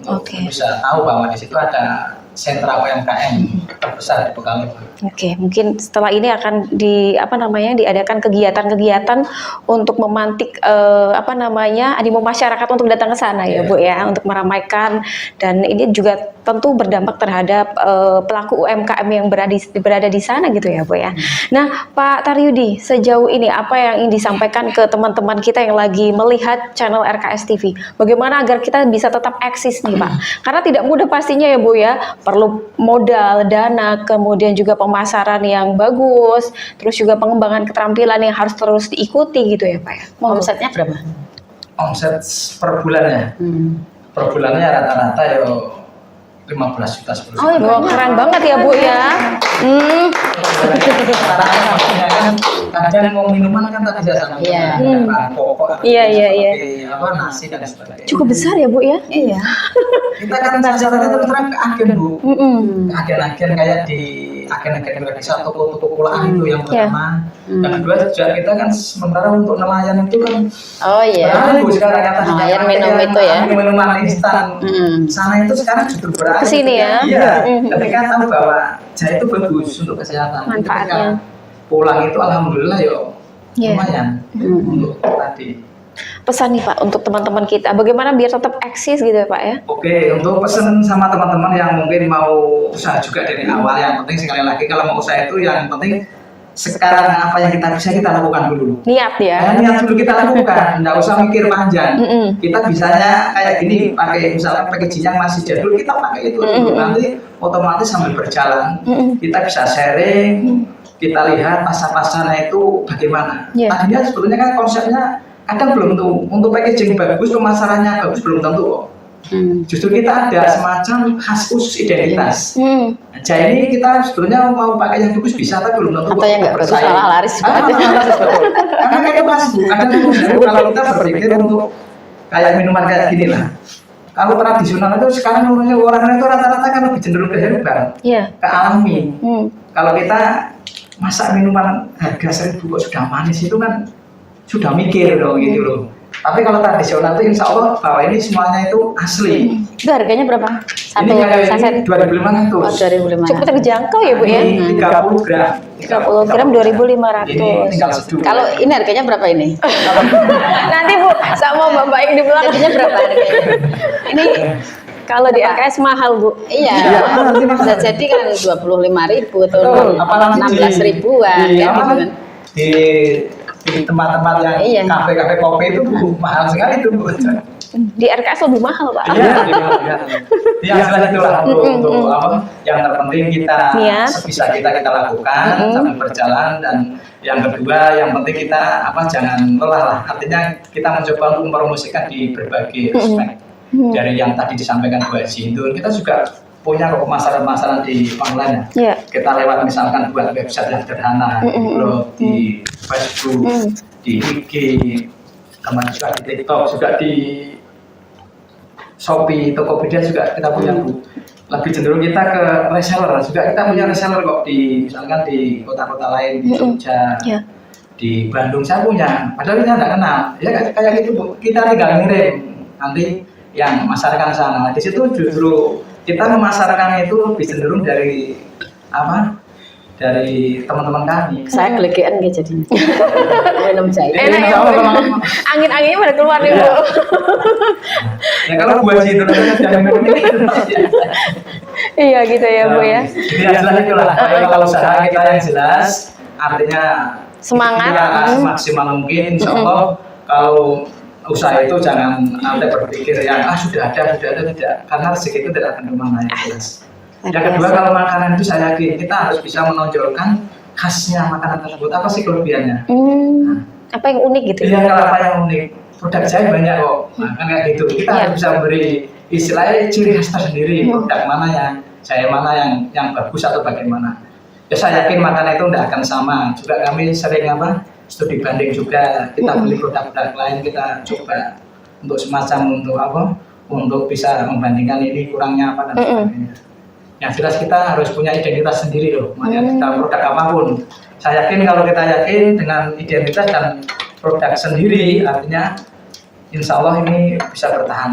Untuk bisa tahu bahwa di situ ada sentra UMKM terbesar di Pekalongan. Oke, mungkin setelah ini akan diadakan kegiatan-kegiatan untuk memantik animo masyarakat untuk datang ke sana ya Bu ya, untuk meramaikan, dan ini juga tentu berdampak terhadap pelaku UMKM yang berada di sana gitu ya Bu ya. Nah Pak Taryudi, sejauh ini apa yang ingin disampaikan ke teman-teman kita yang lagi melihat channel RKS TV? Bagaimana agar kita bisa tetap eksis nih Pak? Karena tidak mudah pastinya ya Bu ya, perlu modal, dana, kemudian juga pemasaran yang bagus, terus juga pengembangan keterampilan yang harus terus diikuti gitu ya Pak ya. Omsetnya berapa? Omset per bulannya? Per bulannya rata-rata ya 15 juta 10 juta. Oh iya, keren banget ya Bu ya. Kadang mau minuman kan tadi saya sampaikan bahan pokok. Iya. Nasi dan sebagainya. Cukup besar ya Bu ya? Iya. Kita kan sasarannya terus ke agen Bu. Agen-agen kayak di agen-agen desa atau toko lahan itu yang pertama. Yang kedua juga kita kan sementara untuk nelayan itu kan. Oh iya. Bu sekarang kata nelayan minum itu ya. Minuman instan. Sana itu sekarang justru beralih kesini ya. Iya. Ketika tahu bahwa jahe itu bagus untuk kesehatan. Manfaatnya. Pulang itu alhamdulillah lumayan untuk tadi. Pesan nih Pak untuk teman-teman kita, bagaimana biar tetap eksis gitu ya Pak ya? Oke, untuk pesan sama teman-teman yang mungkin mau usaha juga dari awal, yang penting sekali lagi kalau mau usaha itu yang penting sekarang apa yang kita bisa kita lakukan dulu. Niat ya. Niat dulu kita lakukan, nggak usah mikir panjang. Kita bisanya kayak gini, pakai misalnya packaging yang masih jadul, kita pakai itu dulu. Nanti otomatis sambil berjalan, kita bisa sharing, kita lihat pasar-pasarnya itu bagaimana. Tadinya sebetulnya kan konsepnya kadang belum tentu untuk packaging bagus, pemasarannya bagus belum tentu kok. Justru kita ada semacam khas khusus identitas. Jahe ini kita sebetulnya mau pakai yang bagus bisa, tapi belum tentu Atau yang nggak bagus bersaing. malah laris juga. Laris, betul. Karena itu khas Bu. Kalau kita berpikir untuk kayak minuman kayak gini lah. Kalau tradisional itu sekarang orang itu rata-rata kan lebih cenderung ke herbal, ke alami. Kalau kita masak minuman harga 1.000 kok sudah manis itu kan sudah mikir dong gitu loh. Tapi kalau tradisional itu insya Allah bahwa ini semuanya itu asli. Itu harganya berapa? Satu saset? 2.500. Oh, 2.500. Cukup terjangkau ya Bu ya. Ini 30 gram. 30 gram 2.500. Ini tinggal seduh. Kalau ini harganya berapa ini? Nanti Bu sama Mbak yang di belakang. Harganya berapa harganya? Ini Kalau di RKS mahal Bu. iya, bisa jadi kan 25.000 atau Betul, apalagi 16 ribuan di, kan gitu apa, kan. di tempat-tempat yang Iya. kafe-kafe kopi itu mahal sekali itu Bu. Di RKS lebih mahal Pak. Iya, jelas itulah untuk apa? Yang terpenting kita Niat. sebisa kita lakukan sambil berjalan, dan yang kedua yang penting kita jangan lelah lah. Artinya kita mencoba untuk mempromosikan di berbagai aspek. Dari yang tadi disampaikan Bu Haji itu kita juga punya kok pemasaran di online ya. Kita lewat misalkan buat website yang sederhana, di blog, di Facebook, di IG, kemarin juga di TikTok, juga di Shopee, Tokopedia juga kita punya Bu. Lebih cenderung kita ke reseller, juga kita punya reseller kok di misalkan di kota-kota lain, di Jogja, di Bandung saya punya. Padahal kita nggak kenal, ya kayak gitu Bu. Kita tinggal ngirim, nanti yang memasarkan sana. Di situ justru kita memasarkan itu lebih cenderung dari dari teman-teman kami. Saya gelegean gitu jadinya. Minum jahe. Enak ya Bu. Angin-anginnya pada keluar nih Bu. Ya kalau Bu Haji itu jangan minum ini. Iya gitu ya Bu ya. Jadi jelas itulah. Kalau usaha kita yang jelas, artinya Semangat. kita semaksimal mungkin. Insya Allah kalau usaha itu jangan nanti berpikir yang sudah ada tidak, karena rezeki itu tidak akan kemana ya jelas. Yang kedua, kalau makanan itu saya yakin kita harus bisa menonjolkan khasnya makanan tersebut. Apa sih kelebihannya? Apa yang unik gitu? Iya, kalau apa yang unik, produk saya banyak kok. Nah, kan kayak gitu. Kita harus bisa memberi istilahnya ciri khas tersendiri. Produk mana yang bagus atau bagaimana. Ya saya yakin makanan itu tidak akan sama. Juga kami sering studi banding juga, kita beli produk-produk lain, kita coba untuk semacam untuk bisa membandingkan ini kurangnya apa dan sebagainya. Yang jelas kita harus punya identitas sendiri loh, makanya kita produk apapun. Saya yakin kalau kita yakin dengan identitas dan produk sendiri, artinya insya Allah ini bisa bertahan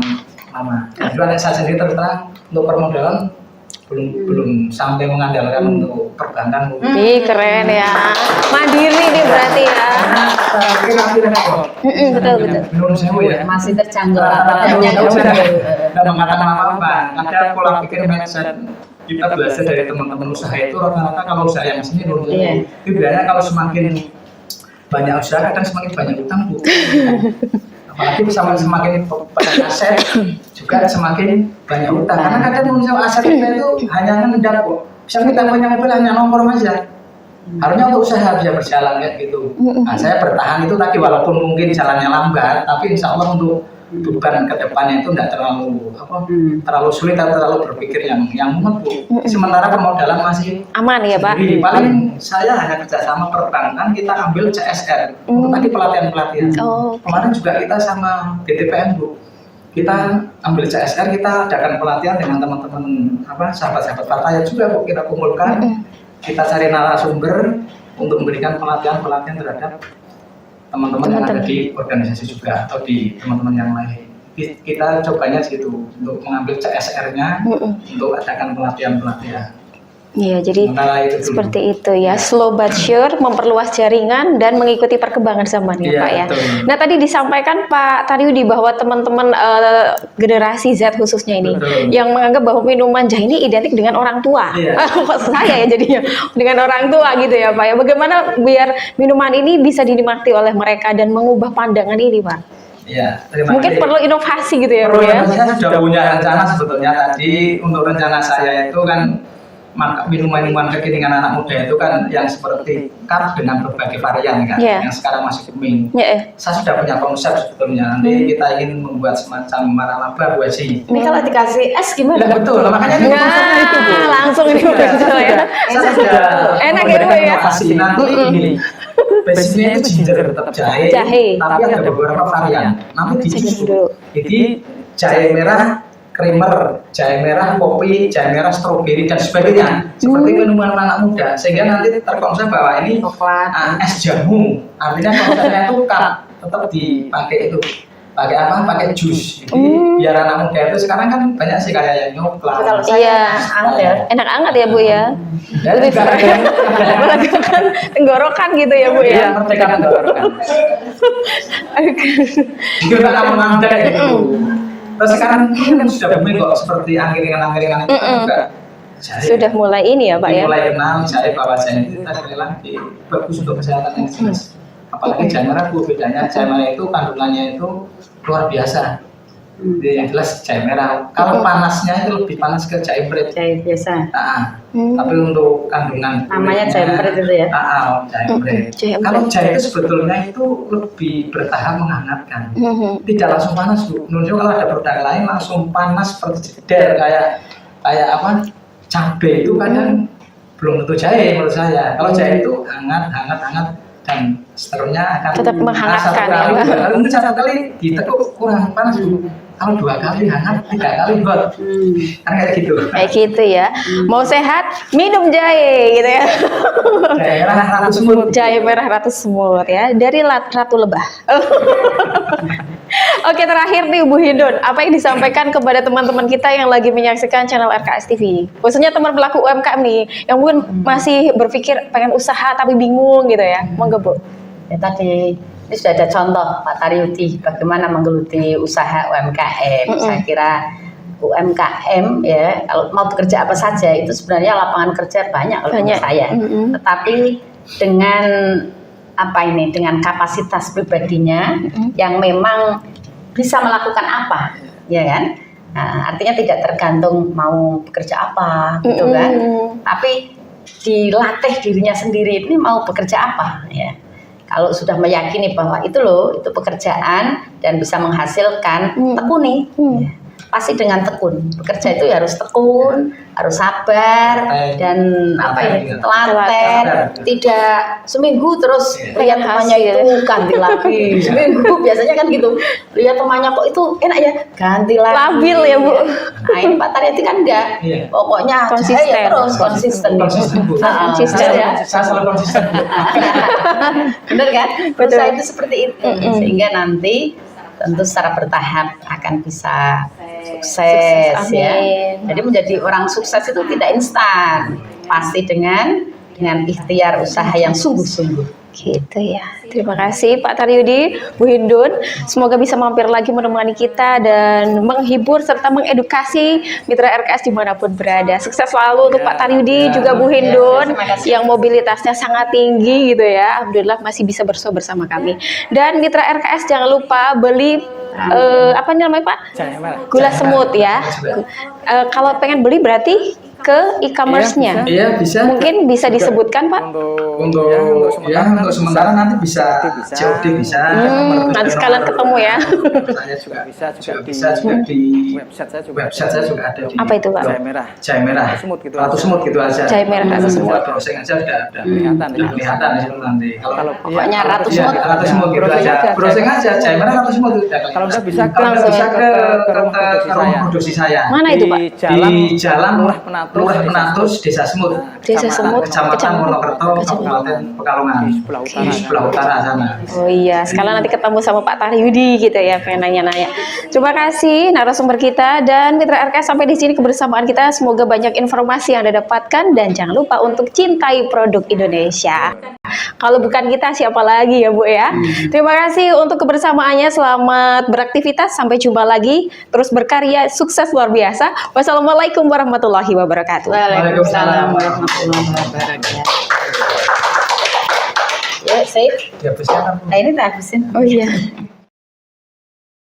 lama. Juga saya sendiri terus untuk permodalan belum sampai mengandalkan untuk perbankan. Ih keren ya, mandiri nih berarti ya. Betul. Menurut saya ya Masih terjangkau. Tidak mengatakan apa-apa. Ada pola pikir mindset kita belajar dari teman-teman usaha itu rata-rata kalau usaha yang sini itu biasanya kalau semakin banyak usaha kadang semakin banyak utang Bu. Apalagi semakin banyak aset juga semakin banyak utang, karena kadang misalnya aset kita itu hanya ngendap kok. Bisa kita punya mobil hanya nomor aja. Harusnya untuk usaha bisa berjalan kayak gitu. Nah, saya bertahan itu tadi walaupun mungkin jalannya lambat, tapi insya Allah untuk beban ke depannya itu tidak terlalu sulit atau terlalu berpikir yang mumet Bu. Sementara permodalan masih aman ya Pak. Jadi paling saya hanya kerjasama perbankan, kita ambil CSR untuk tadi pelatihan. Kemarin juga kita sama BTPN Bu, kita ambil CSR, kita adakan pelatihan dengan teman-teman sahabat-sahabat Fatayat juga Bu, kita kumpulkan, kita cari narasumber untuk memberikan pelatihan terhadap teman-teman yang ada di organisasi juga atau di teman-teman yang lain. Kita cobanya situ untuk mengambil CSR-nya untuk adakan pelatihan. Iya, jadi seperti itu ya, slow but sure, memperluas jaringan dan mengikuti perkembangan zaman ya Pak ya. Betul. Nah tadi disampaikan Pak Tariudi bahwa teman-teman generasi Z khususnya ini yang menganggap bahwa minuman jahe ini identik dengan orang tua. Kok saya ya jadinya dengan orang tua gitu ya Pak ya. Bagaimana biar minuman ini bisa dinikmati oleh mereka dan mengubah pandangan ini Pak? Ya, mungkin perlu inovasi gitu ya Pak ya. Saya sudah punya rencana sebetulnya tadi. Untuk rencana saya itu kan minuman kekinian anak muda itu kan yang seperti cup dengan berbagai varian kan, yang sekarang masih booming. Saya sudah punya konsep sebetulnya. Nanti kita ingin membuat semacam maralaba buaji. Ini kalau dikasih es gimana? Betul, makanya ini konsepnya itu Bu. Langsung ini betul ya. Saya sudah Enak ya Bu ya. Nanti ini basicnya itu ginger tetap jahe, tapi ada beberapa varian. Nanti disusun. Jadi jahe merah, creamer, jahe merah, kopi, jahe merah, stroberi dan sebagainya. Seperti minuman anak muda, sehingga nanti terkonsep bahwa ini es jamu. Artinya konsepnya itu tetap dipakai itu. Pakai apa? Pakai jus. Jadi biar anak muda itu sekarang kan banyak sih kayak yang nyoklat. Kalau saya enak anget ya Bu ya. Lebih melegakan tenggorokan gitu ya Bu ya. Merdekakan tenggorokan. Juga kan menanda gitu. Terus sekarang kan sudah booming kok seperti angkringan-angkringan itu kan juga sudah mulai ini ya Pak ya. Mulai kenal jahe bahwa jahe itu tadi bilang bagus untuk kesehatan yang jelas. Apalagi jahe merah Bu, bedanya jahe merah itu kandungannya itu luar biasa. Jadi yang jelas jahe merah. Kalau panasnya itu lebih panas ke jahe bread. Jahe biasa. Tapi untuk kandungan namanya jahe bread itu ya. Jahe bread. Kalau jahe itu sebetulnya itu lebih bertahap menghangatkan. Tidak langsung panas Bu. Menurut kalau ada produk lain langsung panas seperti jeder kayak apa? Cabai itu kadang belum tentu jahe menurut saya. Kalau jahe itu hangat dan seterusnya akan tetap menghangatkan ya. Kalau satu kali ditekuk kurang panas Bu. Kalau 2 kali hangat, 3 kali hot. Kan kayak gitu. Kayak gitu ya. Mau sehat, minum jahe gitu ya. Jahe merah ratu semut. Jahe merah ratu semut ya. Dari Ratu Lebah. Oke, terakhir nih Bu Hindun, apa yang disampaikan kepada teman-teman kita yang lagi menyaksikan channel RKS TV, khususnya teman pelaku UMKM nih, yang mungkin masih berpikir pengen usaha tapi bingung gitu ya, monggo Bu. Ya tadi ini sudah ada contoh Pak Taryudi bagaimana menggeluti usaha UMKM. Saya kira UMKM ya kalau mau bekerja apa saja itu sebenarnya lapangan kerja banyak kalau menurut saya. Tetapi dengan dengan kapasitas pribadinya yang memang bisa melakukan apa, ya kan? Nah, artinya tidak tergantung mau bekerja apa, gitu kan? Tapi dilatih dirinya sendiri ini mau bekerja apa, ya? Kalau sudah meyakini bahwa itu loh, itu pekerjaan dan bisa menghasilkan, tekuni. Ya. Pasti dengan tekun. Bekerja itu harus tekun, harus sabar dan telaten. Tidak seminggu terus lihat temannya itu ganti lagi. Seminggu biasanya kan gitu. Lihat temannya kok itu enak ya, ganti lagi. Labil ya Bu. Nah ini Pak Taryudi kan enggak. Pokoknya konsisten. Terus konsisten. Konsisten ya. Saya selalu konsisten. Benar kan? Berusaha itu seperti itu. Sehingga nanti tentu secara bertahap akan bisa sukses ya. Jadi menjadi orang sukses itu tidak instan, pasti dengan ikhtiar usaha yang sungguh-sungguh. Gitu ya. Terima kasih Pak Taryudi, Bu Hindun. Semoga bisa mampir lagi menemani kita dan menghibur serta mengedukasi mitra RKS dimanapun berada. Sukses selalu untuk Pak Taryudi juga Bu Hindun yang mobilitasnya sangat tinggi gitu ya. Alhamdulillah masih bisa bersama kami. Dan mitra RKS jangan lupa beli apa namanya Pak? Gula semut ya. Kalau pengen beli berarti ke e-commerce-nya. Iya, bisa. Mungkin bisa disebutkan Pak? Untuk sementara nanti bisa COD bisa. Nanti sekalian ketemu ya. Saya juga bisa di website saya juga ada. Apa itu Pak? Jahe merah. Ratu semut gitu aja. Jahe merah ratu semut. Browsing aja udah kelihatan di situ nanti. Kalau pokoknya ratu semut gitu aja. Browsing aja jahe merah ratu semut udah kelihatan. Kalau nggak bisa ke rumah produksi saya. Mana itu Pak? Di Jalan Lurah Penatus, Desa Semut. Desa Semut, Kecamatan Monokerto, Kabupaten Pekalongan. Di sebelah utara sana. Oh iya, sekalian nanti ketemu sama Pak Taryudi gitu ya, pengen nanya-nanya. Terima kasih narasumber kita dan mitra RKS sampai di sini kebersamaan kita. Semoga banyak informasi yang Anda dapatkan dan jangan lupa untuk cintai produk Indonesia. Kalau bukan kita siapa lagi ya Bu ya. Terima kasih untuk kebersamaannya. Selamat beraktivitas. Sampai jumpa lagi. Terus berkarya. Sukses luar biasa. Wassalamualaikum warahmatullahi wabarakatuh. Waalaikumsalam warahmatullahi wabarakatuh. Ya, Said. Ya, bisa kan? Nah, ini tak habisin. Oh iya.